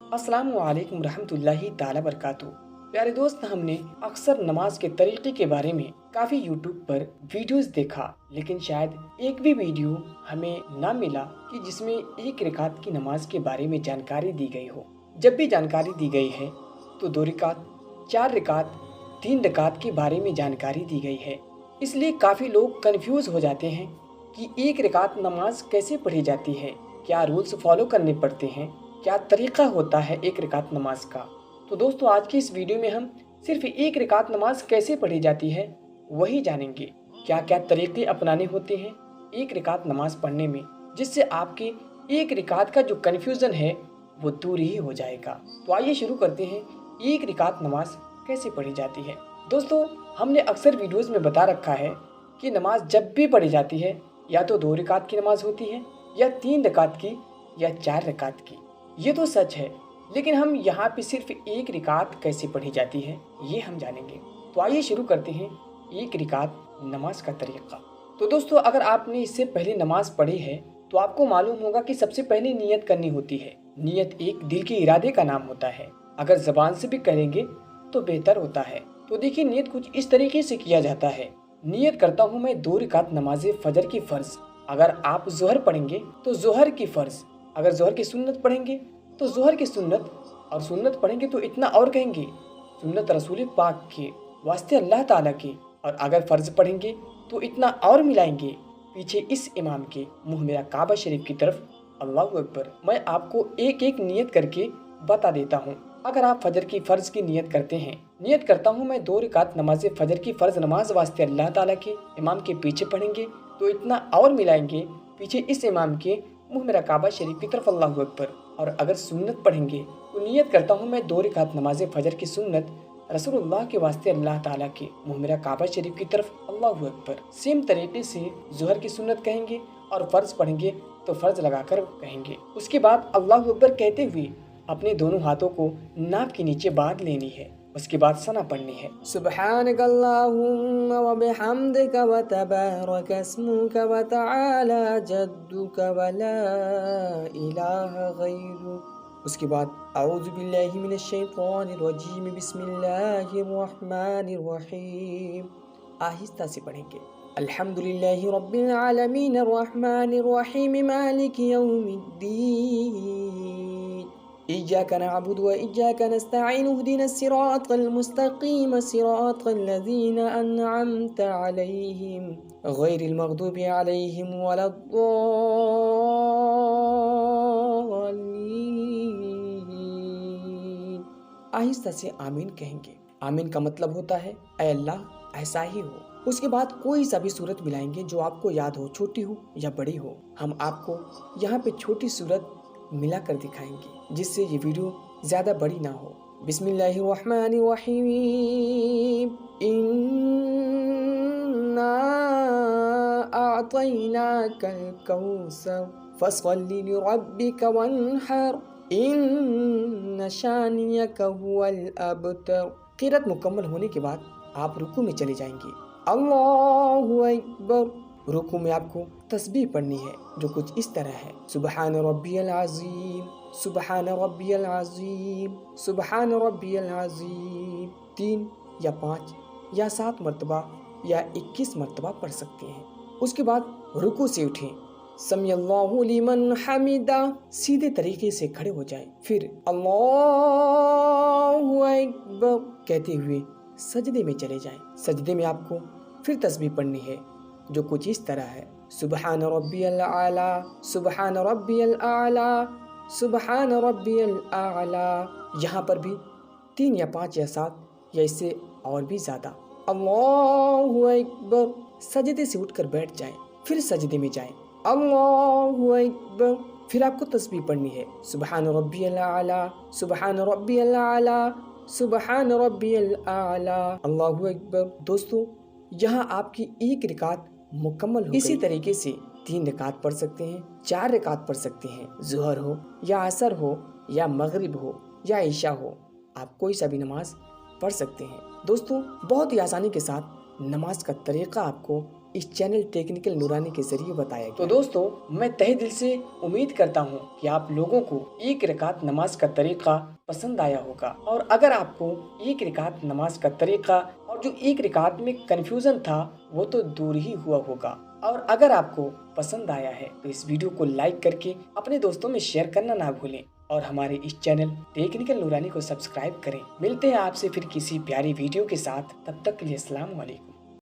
अस्सलाम वालेकुम रहमतुल्लाहि ताला बरकातहू। प्यारे दोस्त, हमने अक्सर नमाज के तरीके के बारे में काफ़ी यूट्यूब पर वीडियोस देखा, लेकिन शायद एक भी वीडियो हमें ना मिला कि जिसमें एक रकात की नमाज के बारे में जानकारी दी गई हो। जब भी जानकारी दी गई है तो 2 रकात, 4 रकात, 3 रकात के बारे में जानकारी दी गई है। इसलिए काफ़ी लोग कंफ्यूज हो जाते हैं कि एक रकात नमाज कैसे पढ़ी जाती है, क्या रूल्स फॉलो करने पड़ते हैं, क्या तरीका होता है एक रकात नमाज का। तो दोस्तों, आज की इस वीडियो में हम सिर्फ एक रकात नमाज कैसे पढ़ी जाती है वही जानेंगे। क्या क्या तरीके अपनाने होते हैं एक रकात नमाज पढ़ने में, जिससे आपके एक रकात का जो कन्फ्यूज़न है वो दूर ही हो जाएगा। तो आइए शुरू करते हैं, एक रकात नमाज कैसे पढ़ी जाती है। दोस्तों, हमने अक्सर वीडियोज़ में बता रखा है कि नमाज जब भी पढ़ी जाती है या तो 2 रकात की नमाज होती है, या 3 रकात की, या 4 रकात की। ये तो सच है, लेकिन हम यहाँ पे सिर्फ एक रकात कैसे पढ़ी जाती है ये हम जानेंगे। तो आइए शुरू करते हैं एक रकात नमाज का तरीका। तो दोस्तों, अगर आपने इससे पहले नमाज पढ़ी है तो आपको मालूम होगा कि सबसे पहले नियत करनी होती है। नियत एक दिल के इरादे का नाम होता है। अगर ज़बान से भी करेंगे तो बेहतर होता है। तो देखिए, नियत कुछ इस तरीके से किया जाता है। नियत करता हूँ मैं 2 रकात नमाज फजर की फ़र्ज। अगर आप ज़ोहर पढ़ेंगे तो ज़ोहर की फ़र्ज, अगर ज़ोहर की सुन्नत पढ़ेंगे तो ज़ोहर की सुन्नत, और सुन्नत पढ़ेंगे तो इतना और कहेंगे सुन्नत रसूल पाक के वास्ते अल्लाह ताला के। और अगर फ़र्ज़ पढ़ेंगे तो इतना और मिलाएंगे पीछे इस इमाम के मुँह मेरा काबा शरीफ की तरफ। अल्लाहु अकबर। मैं आपको एक एक नियत करके बता देता हूँ। अगर आप फजर की फ़र्ज़ की नियत करते हैं, नियत करता हूँ मैं 2 रकात नमाज फजर की फ़र्ज़ नमाज वास्ते अल्लाह ताला के इमाम के पीछे पढ़ेंगे तो इतना और मिलाएंगे पीछे इस इमाम के मुँह मेरा काबा शरीफ की तरफ। अल्लाहु अकबर। और अगर सुन्नत पढ़ेंगे तो नियत करता हूँ मैं 2 रकात नमाज फजर की सुन्नत रसूलुल्लाह के वास्ते अल्लाह ताला के मुँह मेरा काबा शरीफ की तरफ। अल्लाहु अकबर। सेम तरीके से ज़ोहर की सुन्नत कहेंगे और फ़र्ज़ पढ़ेंगे तो फ़र्ज़ लगाकर कहेंगे। उसके बाद अल्लाहु अकबर कहते हुए अपने दोनों हाथों को नाक के नीचे बांध लेनी है। उसके बाद सना पढ़नी है। सुब्हानक अल्लाहुम्मा व बिहम्दिका व तबारक अस्मुका व तआला जद्दुका व ला इलाहा गैरुक। उसके बाद औज़ु बिल्लाहि मिनश शैतानिर रजीम बिस्मिल्लाहिर रहमानिर रहीम। आहिस्ता से पढ़ेंगे। अल्हम्दुलिल्लाहि रब्बिल आलमीन अर्रहमानिर रहीम मालिकि यौमिद्दीन इय्याका नअबुदु व इय्याका नस्तईन इहदिनस सिरातल मुस्तकीम सिरातल लज़ीना अनअमत अलैहिम गैरिल मग़दूबि अलैहिम वलद्दॉल्लीन। आहिस्ता से आमीन कहेंगे। आमीन का मतलब होता है ऐ अल्लाह ऐसा ही हो। उसके बाद कोई सा भी सूरत मिलाएंगे जो आपको याद हो, छोटी हो या बड़ी हो। हम आपको यहाँ पे छोटी सूरत मिलाकर दिखाएंगे जिससे ये वीडियो ज़्यादा बड़ी ना हो। बिस्मिल्लाहिर्रहमानिर्रहीम। इन्ना अअतैनाकल कौसर फसल्लि लिरब्बिका वन्हर इन्न शानियका हुवल अबतर। क़िरात मुकम्मल होने के बाद आप रुकू में चले जाएंगे। अल्लाहु अकबर। रुकू में आपको तस्बीह पढ़नी है जो कुछ इस तरह है। सुबहान रब्बियल अज़ीम, सुबहान रब्बियल अज़ीम, सुबहान रब्बियल अज़ीम। 3 या 5 या 7 मरतबा या 21 मरतबा पढ़ सकते हैं। उसके बाद रुकू से उठें। समी अल्लाहु लिमन हमिदा, सीधे तरीके से खड़े हो जाएं। फिर अल्लाहु अकबर कहते हुए सजदे में चले जाएं। सजदे में आपको फिर तस्बीह पढ़नी है जो कुछ इस तरह है। सुबहान रब्बियल आला, सुबहान रब्बियल आला, सुबहान रब्बियल आला। यहाँ पर भी 3 या 5 या 7 या इससे और भी ज़्यादा। अल्लाहु अकबर। सजदे से उठकर बैठ जाएं, फिर सजदे में जाएं। अल्लाहु अकबर। फिर आपको तस्बीह पढ़नी है। सुबहान रब्बियल आला, सुबहान रब्बियल आला, सुबहान रब्बियल आला। अल्लाहु अकबर। दोस्तों, यहाँ आपकी एक रकात मुकम्मल हो गई। इसी तरीके से 3 रकात पढ़ सकते हैं, 4 रकात पढ़ सकते हैं। ज़ोहर हो या असर हो या मगरिब हो या ईशा हो, आप कोई सा भी नमाज पढ़ सकते हैं। दोस्तों, बहुत ही आसानी के साथ नमाज का तरीका आपको इस चैनल टेक्निकल नूरानी के जरिए बताया गया। तो दोस्तों, मैं तहे दिल से उम्मीद करता हूँ कि आप लोगों को एक रकात नमाज का तरीका पसंद आया होगा, और अगर आपको एक रकात नमाज का तरीका और जो एक रकात में कंफ्यूजन था वो तो दूर ही हुआ होगा। और अगर आपको पसंद आया है तो इस वीडियो को लाइक करके अपने दोस्तों में शेयर करना ना भूलें, और हमारे इस चैनल टेक्निकल नूरानी को सब्सक्राइब करें। मिलते हैं आपसे फिर किसी प्यारी वीडियो के साथ, तब तक के लिए अस्सलाम वालेकुम।